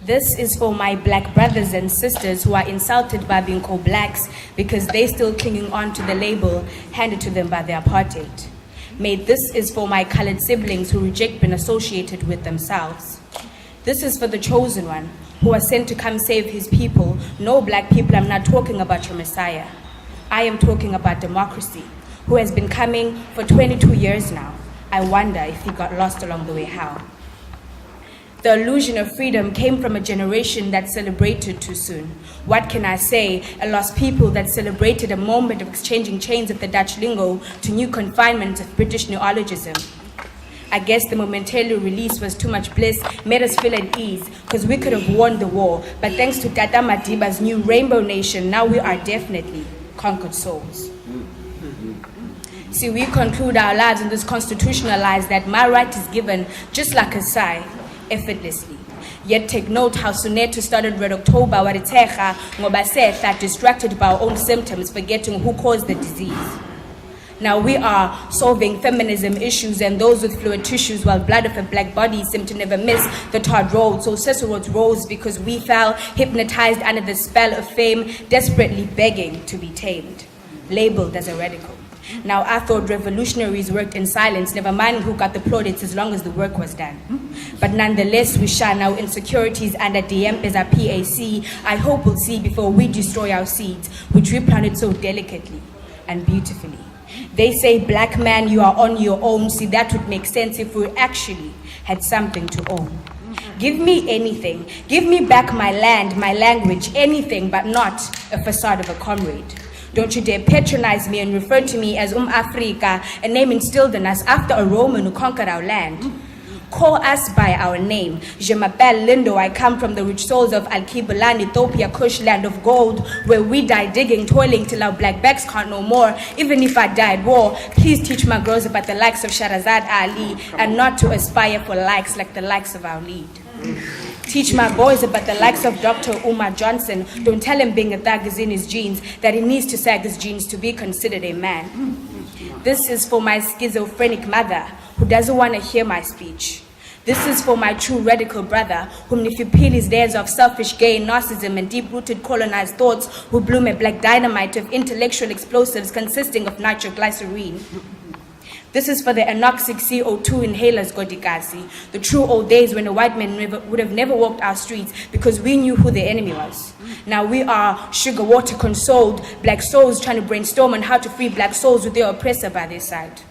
This is for my black brothers and sisters who are insulted by being called blacks because they're still clinging on to the label handed to them by the apartheid. This is for my colored siblings who reject being associated with themselves. This is for the chosen one who was sent to come save his people. No, black people, I'm not talking about your Messiah. I am talking about democracy, who has been coming for 22 years now. I wonder if he got lost along the way, how? The illusion of freedom came from a generation that celebrated too soon. What can I say? A lost people that celebrated a moment of exchanging chains of the Dutch lingo to new confinement of British neologism. I guess the momentary release was too much bliss, made us feel at ease, because we could have won the war. But thanks to Tata Madiba's new rainbow nation, now we are definitely conquered souls. See, we conclude our lives in this constitutional lies that my right is given just like a sigh, effortlessly. Yet take note how Soneto started Red October, Wariteja, Ngobasehla, distracted by our own symptoms, forgetting who caused the disease. Now we are solving feminism issues and those with fluid tissues, while blood of a black body seemed to never miss the tarred road. So Cicero's rose because we fell, hypnotized under the spell of fame, desperately begging to be tamed, labeled as a radical. Now I thought revolutionaries worked in silence, never mind who got the plaudits as long as the work was done. But nonetheless, we shine our insecurities under DM as our PAC. I hope we'll see before we destroy our seeds, which we planted so delicately and beautifully. They say, black man, you are on your own. See, that would make sense if we actually had something to own. Give me anything. Give me back my land, my language, anything, but not a facade of a comrade. Don't you dare patronize me and refer to me as Afrika, a name instilled in us after a Roman who conquered our land. Call us by our name. Je m'appelle Lindo. I come from the rich souls of Al-Kibulan, Ethiopia, Kush, land of gold, where we die digging, toiling till our black backs can't no more. Even if I died war, please teach my girls about the likes of Shahrazad Ali and not to aspire for likes like the likes of our lead. Teach my boys about the likes of Dr. Umar Johnson. Don't tell him being a thug is in his genes, that he needs to sag his genes to be considered a man. This is for my schizophrenic mother who doesn't want to hear my speech. This is for my true radical brother, whom if you peel his layers of selfish gain, narcissism, and deep-rooted colonized thoughts, who bloom a black dynamite of intellectual explosives consisting of nitroglycerine. This is for the anoxic CO2 inhalers, Godikasi, the true old days when a white man would have never walked our streets because we knew who the enemy was. Now we are sugar water consoled black souls trying to brainstorm on how to free black souls with their oppressor by their side.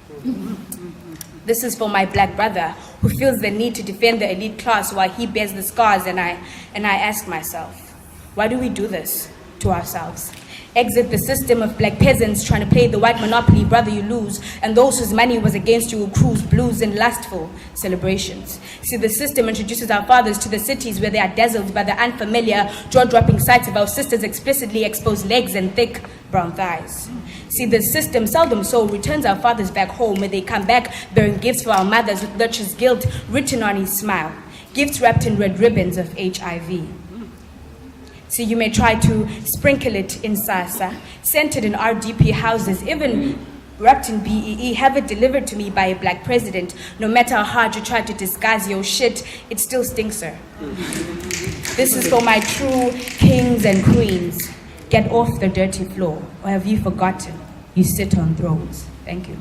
This is for my black brother who feels the need to defend the elite class while he bears the scars, and I ask myself, why do we do this to ourselves? Exit the system of black peasants trying to play the white monopoly, brother, you lose, and those whose money was against you will cruise blues and lustful celebrations. See, the system introduces our fathers to the cities where they are dazzled by the unfamiliar, jaw-dropping sights of our sisters' explicitly exposed legs and thick brown thighs. See, the system seldom so returns our fathers back home where they come back bearing gifts for our mothers with Lurch's guilt written on his smile, gifts wrapped in red ribbons of HIV. So you may try to sprinkle it in Sasa, scented in RDP houses, even wrapped in BEE, have it delivered to me by a black president. No matter how hard you try to disguise your shit, it still stinks, sir. This is for my true kings and queens. Get off the dirty floor, or have you forgotten? You sit on thrones. Thank you.